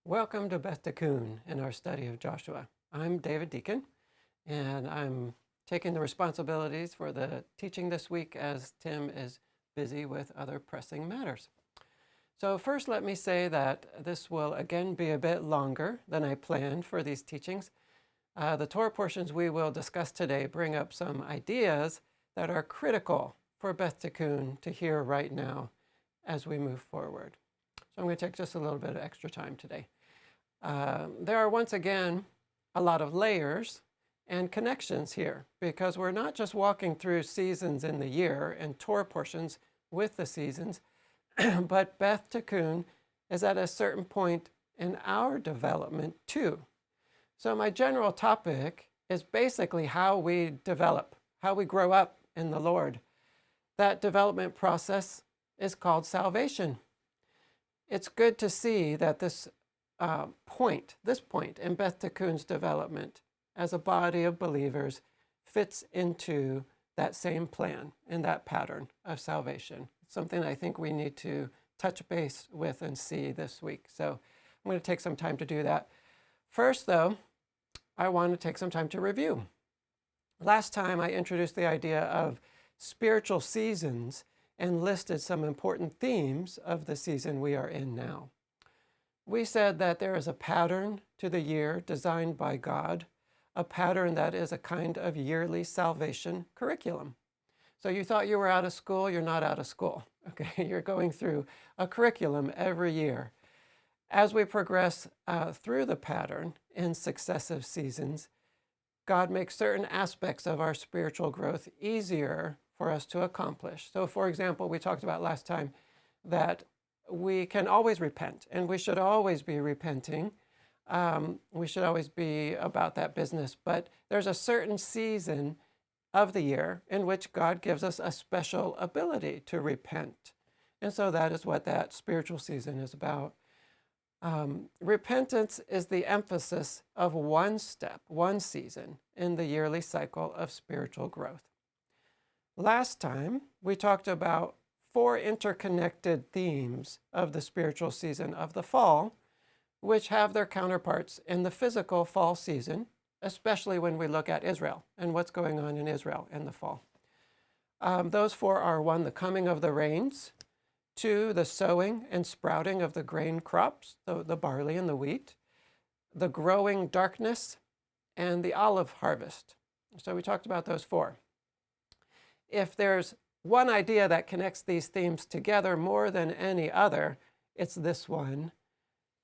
Welcome to Beth Tikkun in our study of Joshua. I'm David Deikun, and I'm taking the responsibilities for the teaching this week as Tim is busy with other pressing matters. So first, let me say that this will again be a bit longer than I planned for these teachings. The Torah portions we will discuss today bring up some ideas that are critical for Beth Tikkun to hear right now as we move forward. So I'm going to take just a little bit of extra time today. There are once again a lot of layers and connections here because we're not just walking through seasons in the year and Torah portions with the seasons, but Beth Tikkun is at a certain point in our development too. So my general topic is basically how we develop, how we grow up in the Lord. That development process is called salvation. It's good to see that this point in Beth Tikkun's development as a body of believers fits into that same plan and that pattern of salvation. It's something I think we need to touch base with and see this week. So I'm going to take some time to do that. First, though, I want to take some time to review. Last time I introduced the idea of spiritual seasons and listed some important themes of the season we are in now. We said that there is a pattern to the year designed by God, a pattern that is a kind of yearly salvation curriculum. So you thought you were out of school, you're not out of school, okay? You're going through a curriculum every year. As we progress through the pattern in successive seasons, God makes certain aspects of our spiritual growth easier for us to accomplish. So for example, we talked about last time that we can always repent, and we should always be repenting. We should always be about that business. But there's a certain season of the year in which God gives us a special ability to repent. And so that is what that spiritual season is about. Repentance is the emphasis of one step, one season in the yearly cycle of spiritual growth. Last time, we talked about 4 interconnected themes of the spiritual season of the fall, which have their counterparts in the physical fall season, especially when we look at Israel and what's going on in Israel in the fall. Those 4 are 1, the coming of the rains, 2, the sowing and sprouting of the grain crops, the barley and the wheat, the growing darkness, and the olive harvest. So we talked about those 4. If there's one idea that connects these themes together more than any other, it's this one.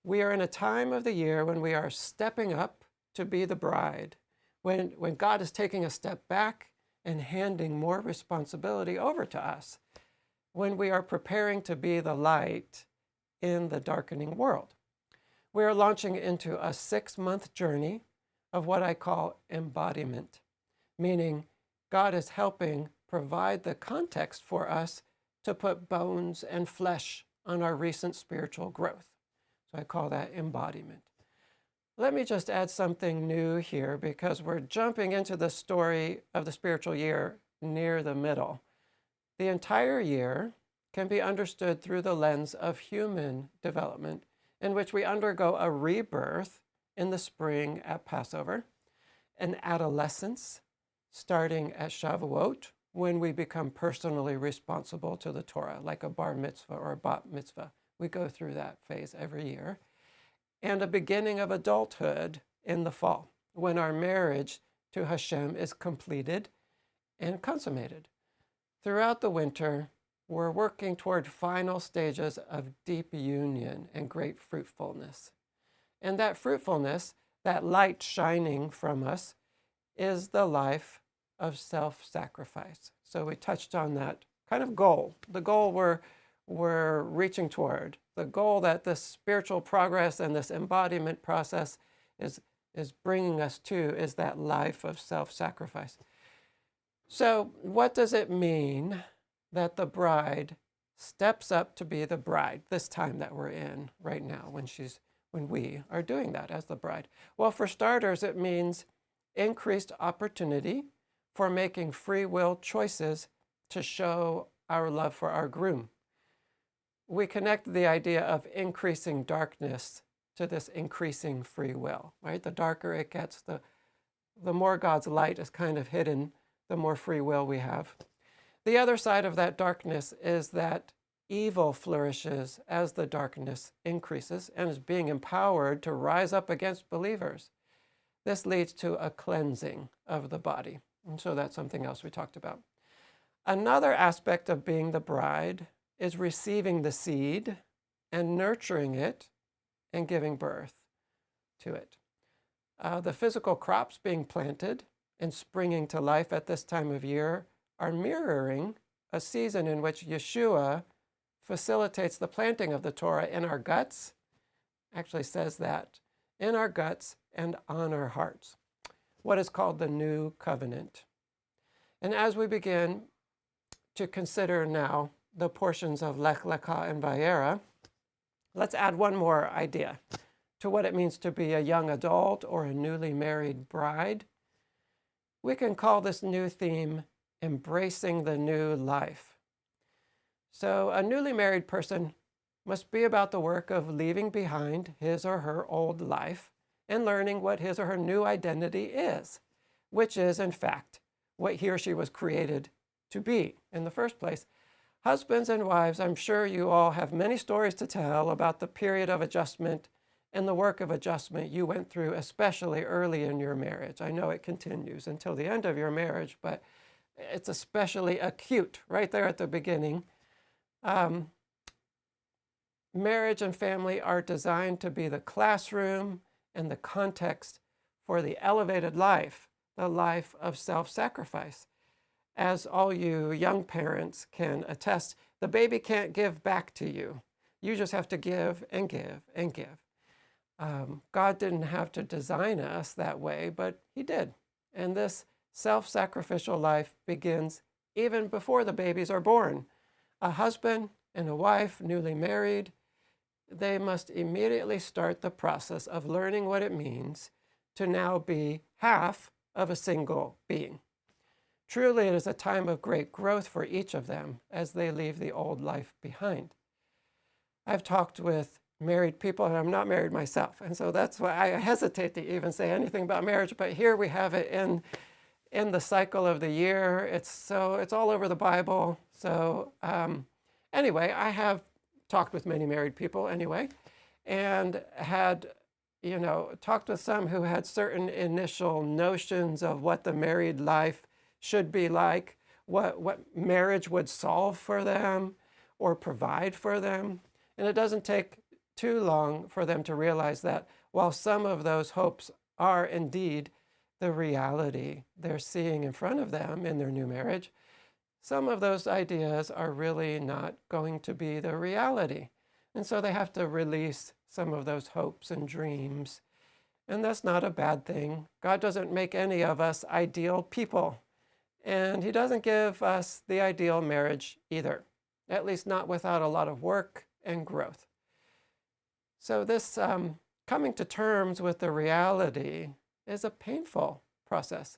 We are in a time of the year when we are stepping up to be the bride, when God is taking a step back and handing more responsibility over to us, when we are preparing to be the light in the darkening world. We are launching into a 6-month journey of what I call embodiment, meaning God is helping provide the context for us to put bones and flesh on our recent spiritual growth. So I call that embodiment. Let me just add something new here because we're jumping into the story of the spiritual year near the middle. The entire year can be understood through the lens of human development, in which we undergo a rebirth in the spring at Passover, an adolescence starting at Shavuot, when we become personally responsible to the Torah, like a bar mitzvah or a bat mitzvah. We go through that phase every year. And a beginning of adulthood in the fall, when our marriage to Hashem is completed and consummated. Throughout the winter, we're working toward final stages of deep union and great fruitfulness. And that fruitfulness, that light shining from us, is the life of self-sacrifice. So we touched on that kind of goal, the goal we're reaching toward, the goal that this spiritual progress and this embodiment process is bringing us to is that life of self-sacrifice. So what does it mean that the bride steps up to be the bride this time that we're in right now when we are doing that as the bride? Well, for starters, it means increased opportunity for making free will choices to show our love for our groom. We connect the idea of increasing darkness to this increasing free will, right? The darker it gets, the more God's light is kind of hidden, the more free will we have. The other side of that darkness is that evil flourishes as the darkness increases and is being empowered to rise up against believers. This leads to a cleansing of the body. And so that's something else we talked about. Another aspect of being the bride is receiving the seed and nurturing it and giving birth to it. The physical crops being planted and springing to life at this time of year are mirroring a season in which Yeshua facilitates the planting of the Torah in our guts, actually says that, in our guts and on our hearts, what is called the New Covenant. And as we begin to consider now the portions of Lech Lecha and Vayera, let's add one more idea to what it means to be a young adult or a newly married bride. We can call this new theme embracing the new life. So a newly married person must be about the work of leaving behind his or her old life and learning what his or her new identity is, which is, in fact, what he or she was created to be in the first place. Husbands and wives, I'm sure you all have many stories to tell about the period of adjustment and the work of adjustment you went through, especially early in your marriage. I know it continues until the end of your marriage, but it's especially acute right there at the beginning. Marriage and family are designed to be the classroom and the context for the elevated life, the life of self-sacrifice. As all you young parents can attest, the baby can't give back to you. You just have to give and give and give. God didn't have to design us that way, but he did. And this self-sacrificial life begins even before the babies are born. A husband and a wife, newly married, they must immediately start the process of learning what it means to now be half of a single being. Truly, it is a time of great growth for each of them as they leave the old life behind. I've talked with married people, and I'm not married myself, and so that's why I hesitate to even say anything about marriage, but here we have it in the cycle of the year. It's all over the Bible. So anyway, I have talked with many married people anyway, and had talked with some who had certain initial notions of what the married life should be like, what marriage would solve for them or provide for them. And it doesn't take too long for them to realize that while some of those hopes are indeed the reality they're seeing in front of them in their new marriage, some of those ideas are really not going to be the reality. And so they have to release some of those hopes and dreams. And that's not a bad thing. God doesn't make any of us ideal people. And he doesn't give us the ideal marriage either, at least not without a lot of work and growth. So this coming to terms with the reality is a painful process.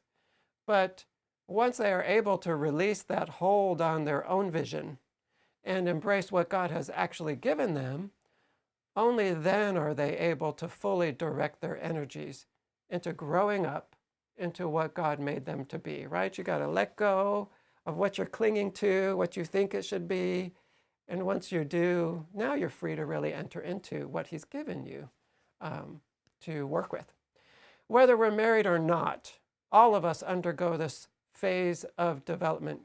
But once they are able to release that hold on their own vision and embrace what God has actually given them, only then are they able to fully direct their energies into growing up into what God made them to be, right? You got to let go of what you're clinging to, what you think it should be. And once you do, now you're free to really enter into what he's given you to work with. Whether we're married or not, all of us undergo this phase of development.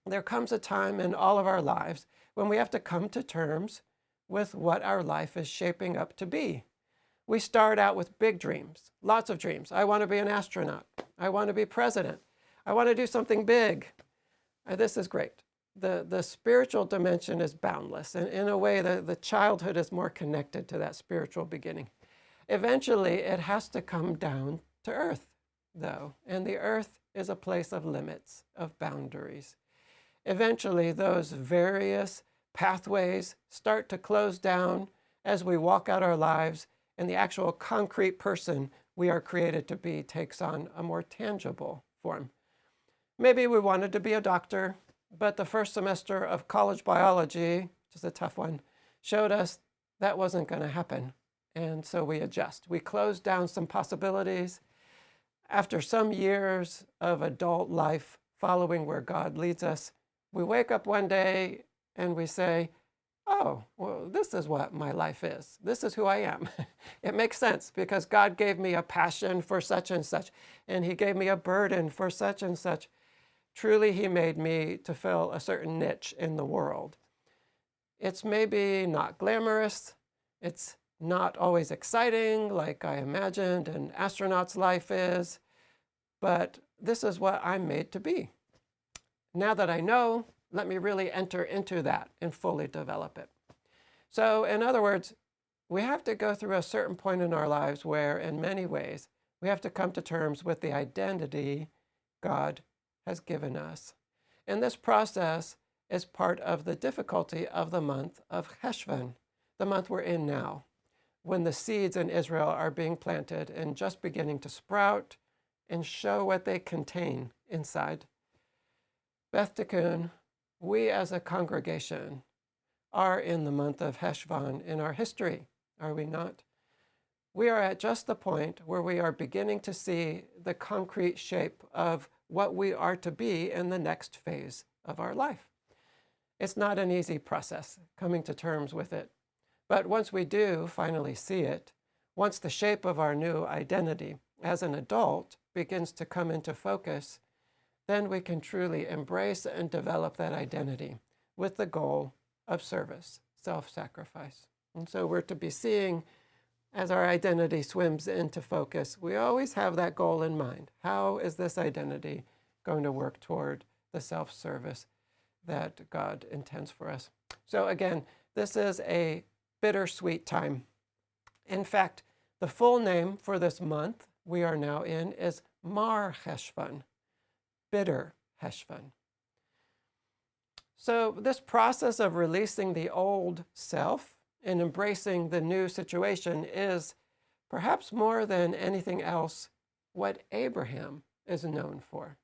There comes a time in all of our lives when we have to come to terms with what our life is shaping up to be. We start out with big dreams, lots of dreams. I want to be an astronaut. I want to be president. I want to do something big. This is great. The spiritual dimension is boundless. And in a way, the childhood is more connected to that spiritual beginning. Eventually, it has to come down to earth, though. And the earth is a place of limits, of boundaries. Eventually, those various pathways start to close down as we walk out our lives, and the actual concrete person we are created to be takes on a more tangible form. Maybe we wanted to be a doctor, but the first semester of college biology, which is a tough one, showed us that wasn't going to happen. And so we adjust. We close down some possibilities. After some years of adult life following where God leads us, we wake up one day and we say, oh, well, this is what my life is. This is who I am. It makes sense because God gave me a passion for such and such, and he gave me a burden for such and such. Truly, he made me to fill a certain niche in the world. It's maybe not glamorous. It's not always exciting like I imagined an astronaut's life is, but this is what I'm made to be. Now that I know, let me really enter into that and fully develop it. So in other words, we have to go through a certain point in our lives where, in many ways, we have to come to terms with the identity God has given us. And this process is part of the difficulty of the month of Heshvan, the month we're in now, when the seeds in Israel are being planted and just beginning to sprout and show what they contain inside. Beth Tikkun, we as a congregation are in the month of Heshvan in our history, are we not? We are at just the point where we are beginning to see the concrete shape of what we are to be in the next phase of our life. It's not an easy process, coming to terms with it. But once we do finally see it, once the shape of our new identity as an adult begins to come into focus, then we can truly embrace and develop that identity with the goal of service, self-sacrifice. And so we're to be seeing, as our identity swims into focus, we always have that goal in mind. How is this identity going to work toward the self-service that God intends for us? So again, this is a bittersweet time. In fact, the full name for this month we are now in is Mar Heshvan, bitter Heshvan. So this process of releasing the old self and embracing the new situation is, perhaps more than anything else, what Abraham is known for.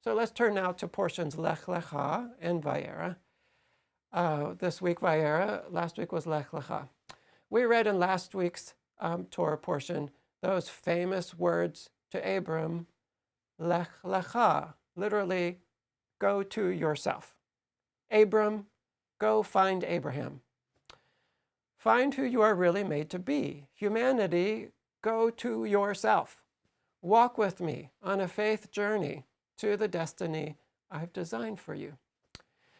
So let's turn now to portions Lech Lecha and Vayera. This week Vayera, last week was Lech Lecha. We read in last week's Torah portion those famous words to Abram, Lech Lecha, literally, go to yourself. Abram, go find Abraham. Find who you are really made to be. Humanity, go to yourself. Walk with me on a faith journey to the destiny I've designed for you.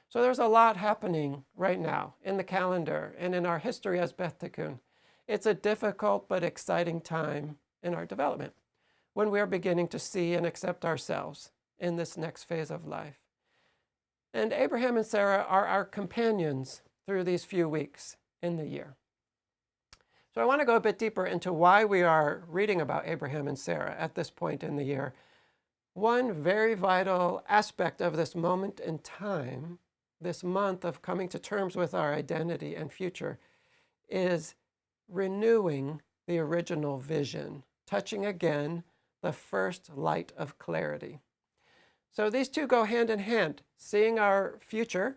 So there's a lot happening right now in the calendar and in our history as Beth Tikkun. It's a difficult but exciting time in our development when we are beginning to see and accept ourselves in this next phase of life. And Abraham and Sarah are our companions through these few weeks in the year. So I want to go a bit deeper into why we are reading about Abraham and Sarah at this point in the year. One very vital aspect of this moment in time, this month of coming to terms with our identity and future, is renewing the original vision, touching again the first light of clarity. So these two go hand in hand, seeing our future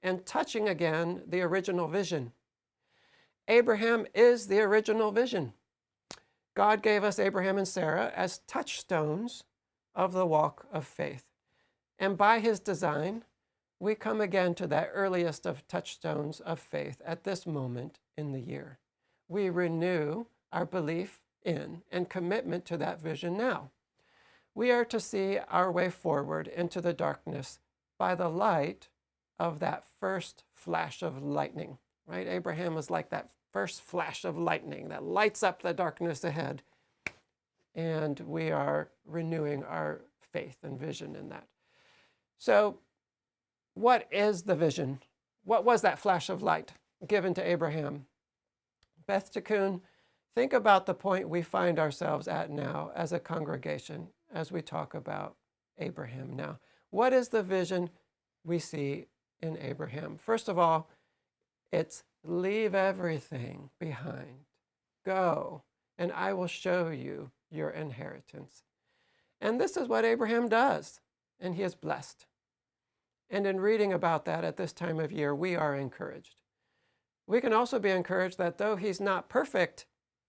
and touching again the original vision. Abraham is the original vision. God gave us Abraham and Sarah as touchstones of the walk of faith. And by his design, we come again to that earliest of touchstones of faith at this moment in the year. We renew our belief in and commitment to that vision now. We are to see our way forward into the darkness by the light of that first flash of lightning, right? Abraham was like that first flash of lightning that lights up the darkness ahead. And we are renewing our faith and vision in that. So what is the vision? What was that flash of light given to Abraham? Beth Tikkun, think about the point we find ourselves at now as a congregation as we talk about Abraham now. What is the vision we see in Abraham? First of all, it's leave everything behind. Go, and I will show you your inheritance. And this is what Abraham does, and he is blessed. And in reading about that at this time of year, we are encouraged. We can also be encouraged that though he's not perfect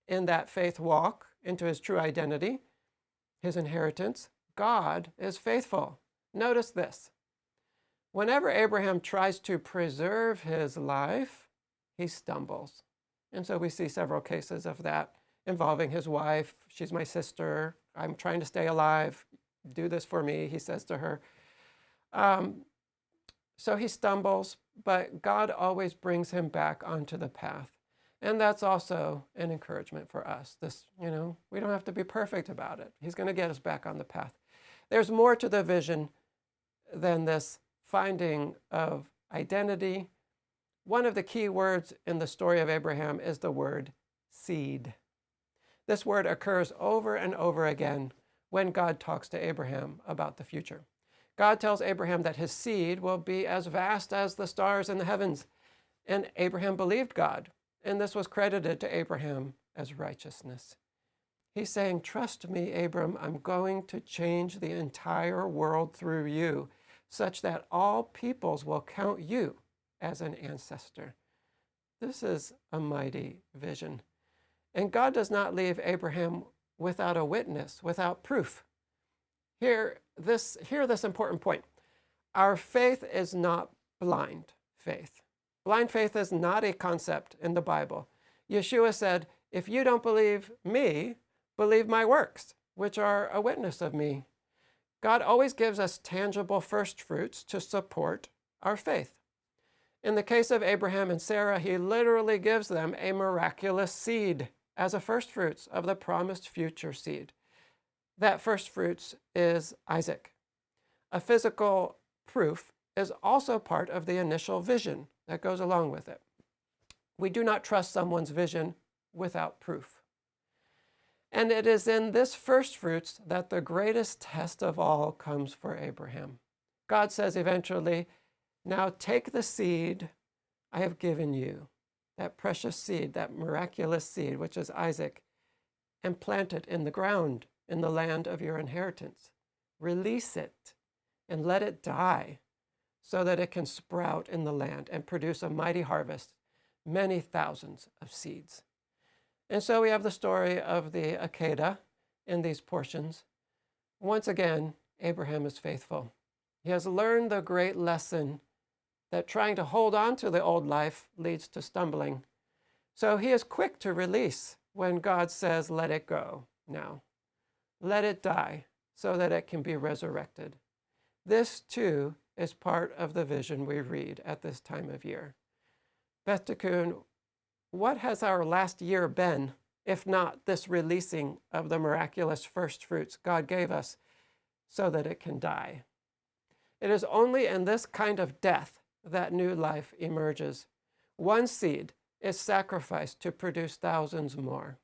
in that faith walk into his true identity, his inheritance, God is faithful. Notice this. Whenever Abraham tries to preserve his life, he stumbles. And so we see several cases of that involving his wife. She's my sister. I'm trying to stay alive. Do this for me, he says to her. So he stumbles, but God always brings him back onto the path. And that's also an encouragement for us. We don't have to be perfect about it. He's going to get us back on the path. There's more to the vision than this finding of identity. One of the key words in the story of Abraham is the word seed. This word occurs over and over again when God talks to Abraham about the future. God tells Abraham that his seed will be as vast as the stars in the heavens. And Abraham believed God, and this was credited to Abraham as righteousness. He's saying, trust me, Abram, I'm going to change the entire world through you, such that all peoples will count you as an ancestor. This is a mighty vision. And God does not leave Abraham without a witness, without proof. Hear this important point. Our faith is not blind faith. Blind faith is not a concept in the Bible. Yeshua said, if you don't believe me, believe my works, which are a witness of me. God always gives us tangible first fruits to support our faith. In the case of Abraham and Sarah, he literally gives them a miraculous seed as a first fruits of the promised future seed. That first fruits is Isaac. A physical proof is also part of the initial vision that goes along with it. We do not trust someone's vision without proof. And it is in this first fruits that the greatest test of all comes for Abraham. God says eventually, now take the seed I have given you, that precious seed, that miraculous seed, which is Isaac, and plant it in the ground, in the land of your inheritance. Release it and let it die so that it can sprout in the land and produce a mighty harvest, many thousands of seeds. And so we have the story of the Akedah in these portions. Once again, Abraham is faithful. He has learned the great lesson that trying to hold on to the old life leads to stumbling. So he is quick to release when God says, let it go now. Let it die so that it can be resurrected. This too is part of the vision we read at this time of year. Beth Tikkun, what has our last year been, if not this releasing of the miraculous first fruits God gave us so that it can die? It is only in this kind of death that new life emerges. One seed is sacrificed to produce thousands more.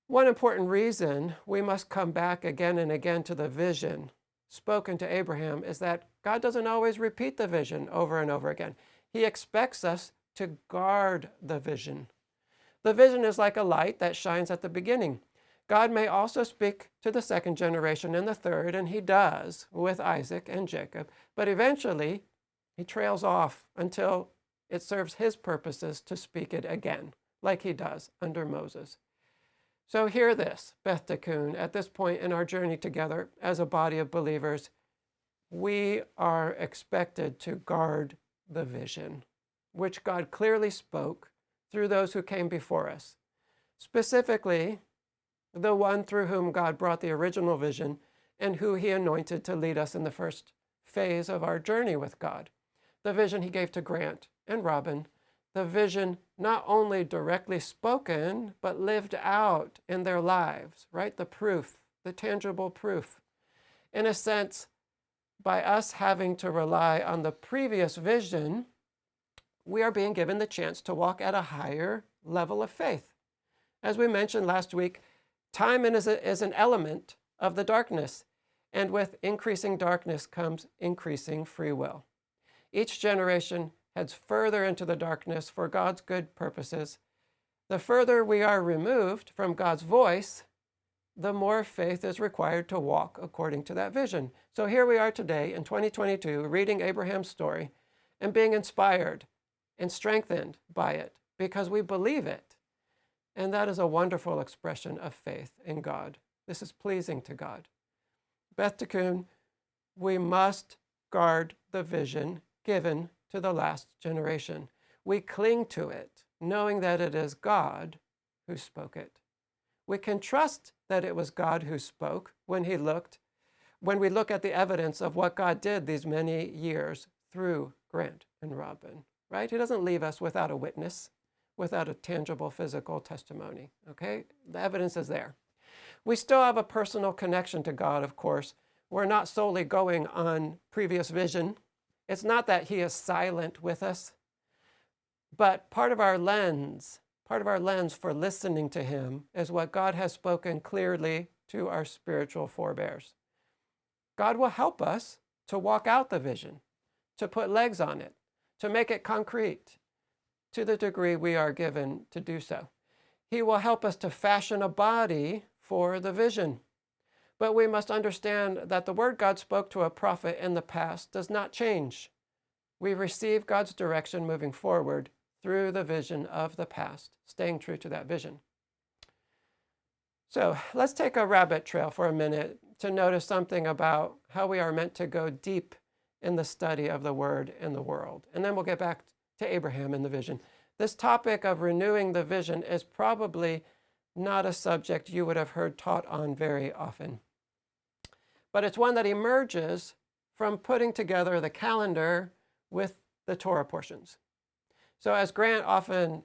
One important reason we must come back again and again to the vision spoken to Abraham is that God doesn't always repeat the vision over and over again. He expects us to guard the vision. The vision is like a light that shines at the beginning. God may also speak to the second generation and the third, and he does with Isaac and Jacob, but eventually he trails off until it serves his purposes to speak it again, like he does under Moses. So hear this, Beth Tikkun, at this point in our journey together as a body of believers, we are expected to guard the vision, which God clearly spoke through those who came before us. Specifically, the one through whom God brought the original vision and who he anointed to lead us in the first phase of our journey with God. The vision he gave to Grant and Robin, the vision not only directly spoken, but lived out in their lives, right? The proof, the tangible proof. In a sense, by us having to rely on the previous vision, we are being given the chance to walk at a higher level of faith. As we mentioned last week, time is an element of the darkness, and with increasing darkness comes increasing free will. Each generation heads further into the darkness for God's good purposes. The further we are removed from God's voice, the more faith is required to walk according to that vision. So here we are today in 2022, reading Abraham's story and being inspired and strengthened by it because we believe it. And that is a wonderful expression of faith in God. This is pleasing to God. Beth Tikkun, we must guard the vision given to the last generation. We cling to it, knowing that it is God who spoke it. We can trust that it was God who spoke when we look at the evidence of what God did these many years through Grant and Robin, right? He doesn't leave us without a witness, without a tangible physical testimony, okay? The evidence is there. We still have a personal connection to God, of course. We're not solely going on previous vision. It's not that he is silent with us, but part of our lens for listening to him is what God has spoken clearly to our spiritual forebears. God will help us to walk out the vision, to put legs on it, to make it concrete to the degree we are given to do so. He will help us to fashion a body for the vision. But we must understand that the word God spoke to a prophet in the past does not change. We receive God's direction moving forward through the vision of the past, staying true to that vision. So let's take a rabbit trail for a minute to notice something about how we are meant to go deep in the study of the word in the world. And then we'll get back to Abraham and the vision. This topic of renewing the vision is probably not a subject you would have heard taught on very often. But it's one that emerges from putting together the calendar with the Torah portions. So as Grant often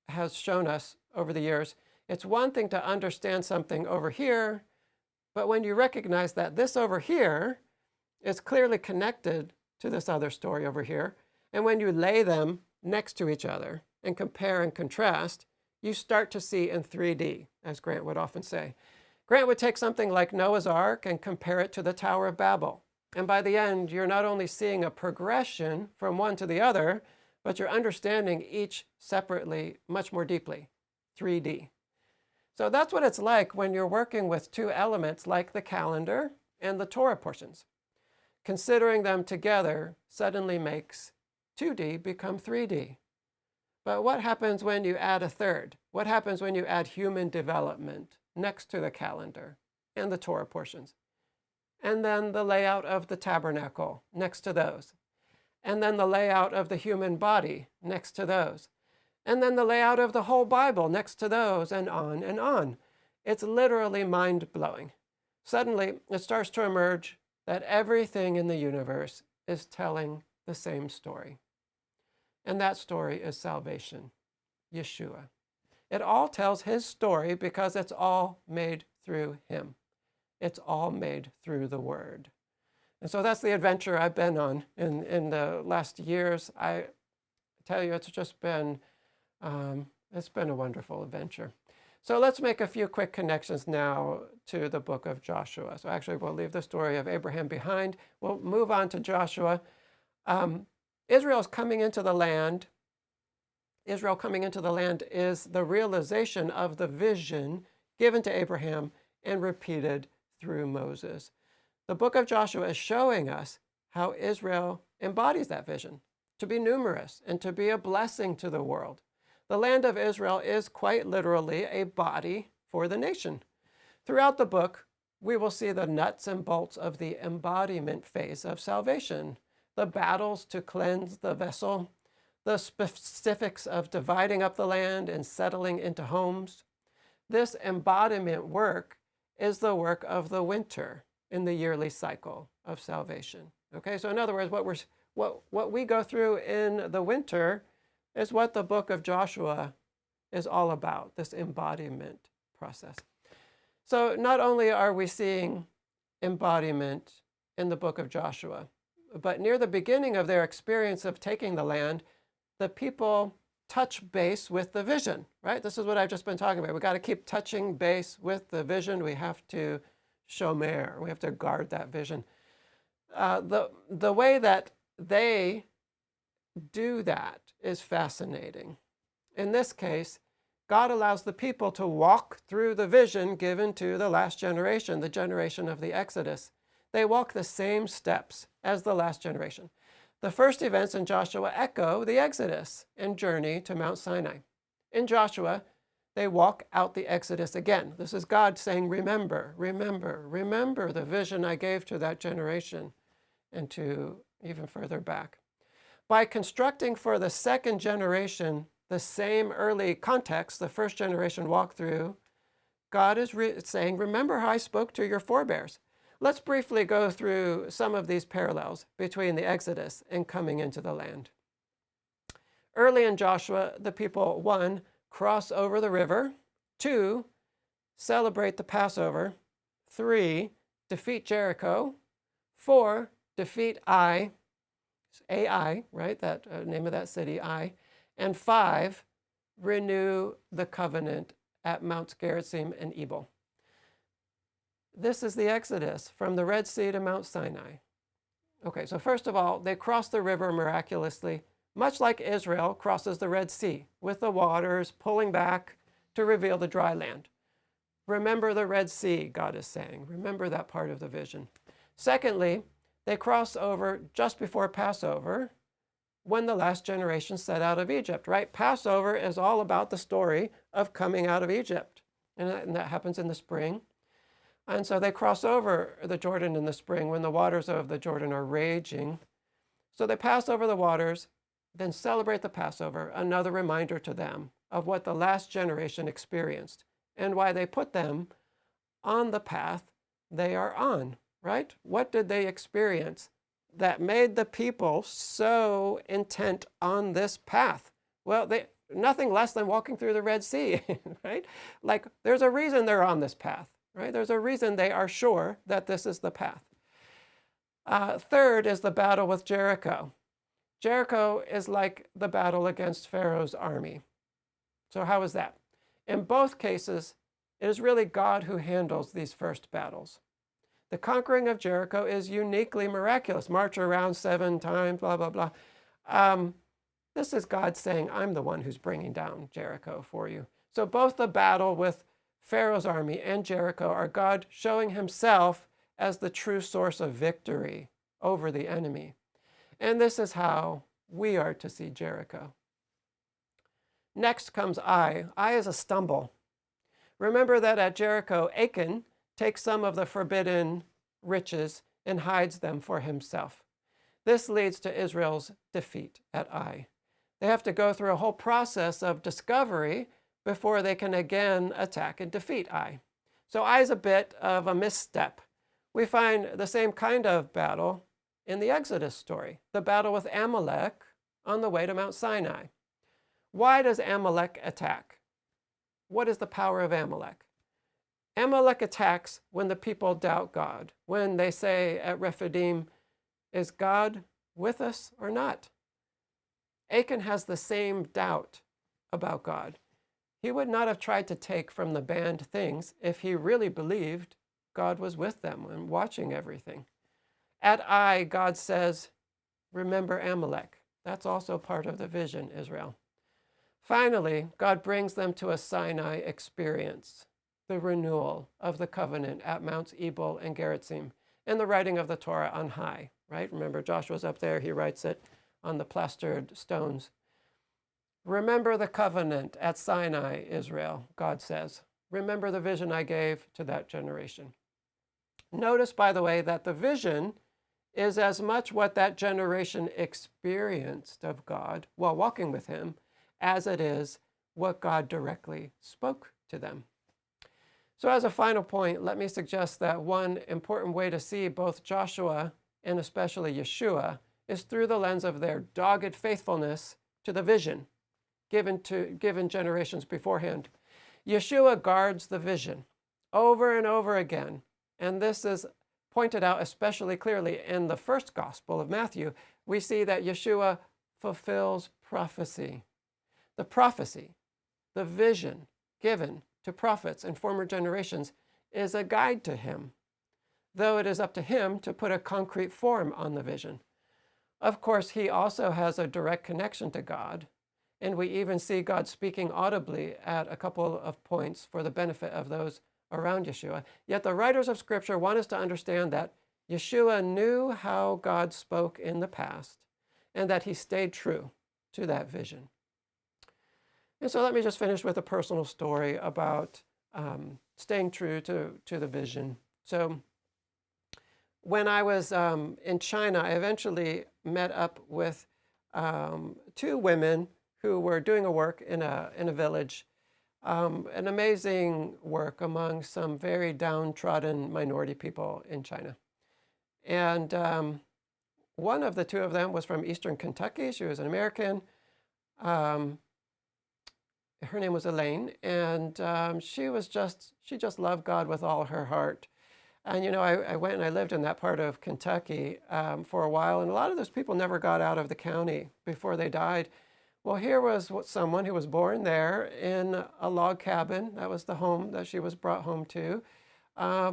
has shown us over the years, it's one thing to understand something over here, but when you recognize that this over here is clearly connected to this other story over here, and when you lay them next to each other and compare and contrast, you start to see in 3D, as Grant would often say. Grant would take something like Noah's Ark and compare it to the Tower of Babel. And by the end, you're not only seeing a progression from one to the other, but you're understanding each separately much more deeply, 3D. So that's what it's like when you're working with two elements like the calendar and the Torah portions. Considering them together suddenly makes 2D become 3D. But what happens when you add a third? What happens when you add human development next to the calendar and the Torah portions? And then the layout of the tabernacle next to those. And then the layout of the human body next to those. And then the layout of the whole Bible next to those, and on and on. It's literally mind-blowing. Suddenly, it starts to emerge that everything in the universe is telling the same story. And that story is salvation, Yeshua. It all tells his story because it's all made through him. It's all made through the word. And so that's the adventure I've been on in the last years. I tell you, it's been a wonderful adventure. So let's make a few quick connections now to the book of Joshua. So actually, we'll leave the story of Abraham behind. We'll move on to Joshua. Israel's coming into the land. Israel coming into the land is the realization of the vision given to Abraham and repeated through Moses. The book of Joshua is showing us how Israel embodies that vision, to be numerous and to be a blessing to the world. The land of Israel is quite literally a body for the nation. Throughout the book, we will see the nuts and bolts of the embodiment phase of salvation, the battles to cleanse the vessel, the specifics of dividing up the land and settling into homes. This embodiment work is the work of the winter in the yearly cycle of salvation. Okay, so in other words, what we go through in the winter is what the book of Joshua is all about, this embodiment process. So not only are we seeing embodiment in the book of Joshua, but near the beginning of their experience of taking the land, the people touch base with the vision, right? This is what I've just been talking about. We've got to keep touching base with the vision. We have to shomer. We have to guard that vision. The way that they do that is fascinating. In this case, God allows the people to walk through the vision given to the last generation, the generation of the Exodus. They walk the same steps as the last generation. The first events in Joshua echo the Exodus and journey to Mount Sinai. In Joshua, they walk out the Exodus again. This is God saying, remember, remember, remember the vision I gave to that generation and to even further back. By constructing for the second generation the same early context the first generation walked through, God is saying, remember how I spoke to your forebears. Let's briefly go through some of these parallels between the Exodus and coming into the land. Early in Joshua, the people, 1, cross over the river, 2, celebrate the Passover, 3, defeat Jericho, 4, defeat Ai, right, that name of that city, Ai, and 5, renew the covenant at Mount Gerizim and Ebal. This is the Exodus from the Red Sea to Mount Sinai. Okay, so first of all, they cross the river miraculously, much like Israel crosses the Red Sea, with the waters pulling back to reveal the dry land. Remember the Red Sea, God is saying. Remember that part of the vision. Secondly, they cross over just before Passover, when the last generation set out of Egypt, right? Passover is all about the story of coming out of Egypt, and that happens in the spring. And so they cross over the Jordan in the spring when the waters of the Jordan are raging. So they pass over the waters, then celebrate the Passover, another reminder to them of what the last generation experienced and why they put them on the path they are on, right? What did they experience that made the people so intent on this path? Well, nothing less than walking through the Red Sea, right? Like, there's a reason they're on this path, right? There's a reason they are sure that this is the path. Third is the battle with Jericho. Jericho is like the battle against Pharaoh's army. So how is that? In both cases, it is really God who handles these first battles. The conquering of Jericho is uniquely miraculous. March around 7 times, blah, blah, blah. This is God saying, I'm the one who's bringing down Jericho for you. So both the battle with Pharaoh's army and Jericho are God showing himself as the true source of victory over the enemy. And this is how we are to see Jericho. Next comes Ai. Ai is a stumble. Remember that at Jericho, Achan takes some of the forbidden riches and hides them for himself. This leads to Israel's defeat at Ai. They have to go through a whole process of discovery before they can again attack and defeat Ai. So Ai is a bit of a misstep. We find the same kind of battle in the Exodus story, the battle with Amalek on the way to Mount Sinai. Why does Amalek attack? What is the power of Amalek? Amalek attacks when the people doubt God, when they say at Rephidim, is God with us or not? Achan has the same doubt about God. He would not have tried to take from the banned things if he really believed God was with them and watching everything. At Ai, God says, remember Amalek. That's also part of the vision, Israel. Finally, God brings them to a Sinai experience, the renewal of the covenant at Mounts Ebal and Gerizim, and the writing of the Torah on high, right? Remember, Joshua's up there, he writes it on the plastered stones. Remember the covenant at Sinai, Israel, God says. Remember the vision I gave to that generation. Notice, by the way, that the vision is as much what that generation experienced of God while walking with him as it is what God directly spoke to them. So as a final point, let me suggest that one important way to see both Joshua and especially Yeshua is through the lens of their dogged faithfulness to the vision given generations beforehand. Yeshua guards the vision over and over again, and this is pointed out especially clearly in the first gospel of Matthew. We see that Yeshua fulfills prophecy. The prophecy, the vision given to prophets in former generations is a guide to him, though it is up to him to put a concrete form on the vision. Of course, he also has a direct connection to God, and we even see God speaking audibly at a couple of points for the benefit of those around Yeshua. Yet the writers of Scripture want us to understand that Yeshua knew how God spoke in the past and that he stayed true to that vision. And so let me just finish with a personal story about staying true to the vision. So when I was in China, I eventually met up with two women who were doing a work in a village, an amazing work among some very downtrodden minority people in China. And one of the two of them was from Eastern Kentucky. She was an American. Her name was Elaine, and she just loved God with all her heart. And I went and I lived in that part of Kentucky for a while, and a lot of those people never got out of the county before they died. Well, here was someone who was born there in a log cabin. That was the home that she was brought home to,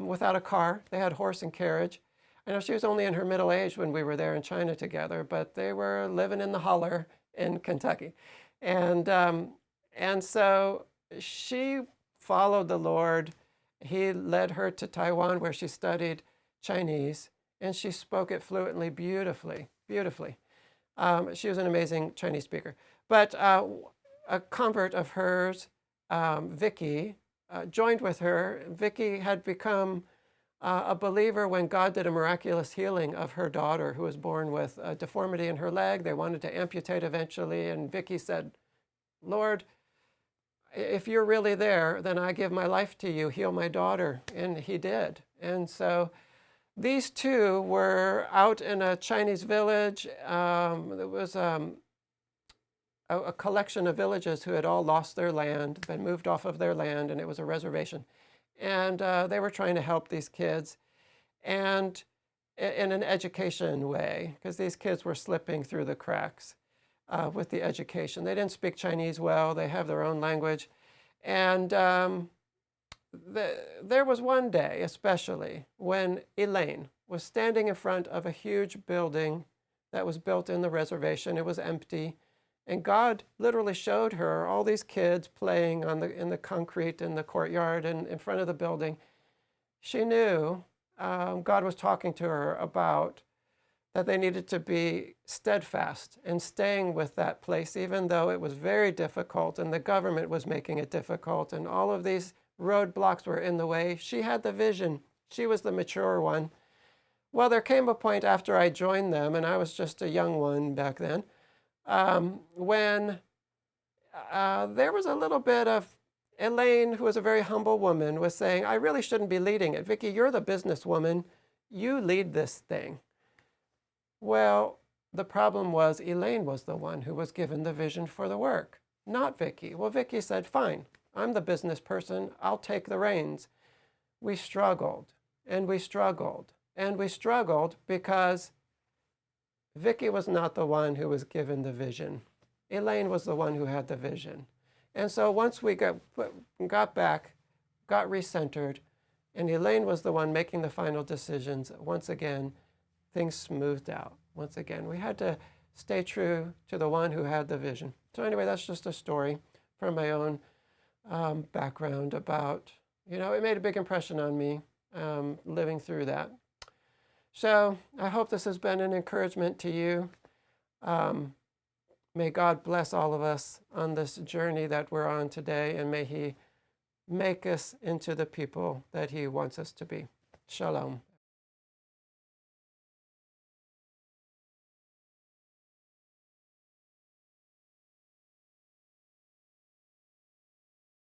without a car. They had horse and carriage. I know she was only in her middle age when we were there in China together, but they were living in the holler in Kentucky. And so she followed the Lord. He led her to Taiwan, where she studied Chinese, and she spoke it fluently, beautifully. She was an amazing Chinese speaker. But a convert of hers, Vicky, joined with her. Vicky had become a believer when God did a miraculous healing of her daughter, who was born with a deformity in her leg. They wanted to amputate eventually, and Vicky said, "Lord, if you're really there, then I give my life to you, heal my daughter." And he did. And so these two were out in a Chinese village. There was a collection of villages who had all lost their land, been moved off of their land, and it was a reservation. And they were trying to help these kids, and in an education way, because these kids were slipping through the cracks with the education. They didn't speak Chinese well. They have their own language. And there was one day, especially, when Elaine was standing in front of a huge building that was built in the reservation. It was empty. And God literally showed her all these kids playing in the concrete in the courtyard and in front of the building. She knew God was talking to her about that they needed to be steadfast in staying with that place, even though it was very difficult and the government was making it difficult and all of these roadblocks were in the way. She had the vision. She was the mature one. Well, there came a point after I joined them, and I was just a young one back then, when there was a little bit of Elaine, who was a very humble woman, was saying, "I really shouldn't be leading it. Vicky, you're the businesswoman. You lead this thing." Well, the problem was Elaine was the one who was given the vision for the work, not Vicky. Well, Vicky said, "Fine, I'm the business person. I'll take the reins." We struggled, and we struggled, and we struggled because Vicky was not the one who was given the vision. Elaine was the one who had the vision. And so once we got back, got recentered, and Elaine was the one making the final decisions, once again, things smoothed out. Once again, we had to stay true to the one who had the vision. So anyway, that's just a story from my own background about, it made a big impression on me living through that. So I hope this has been an encouragement to you. May God bless all of us on this journey that we're on today, and may He make us into the people that He wants us to be. Shalom.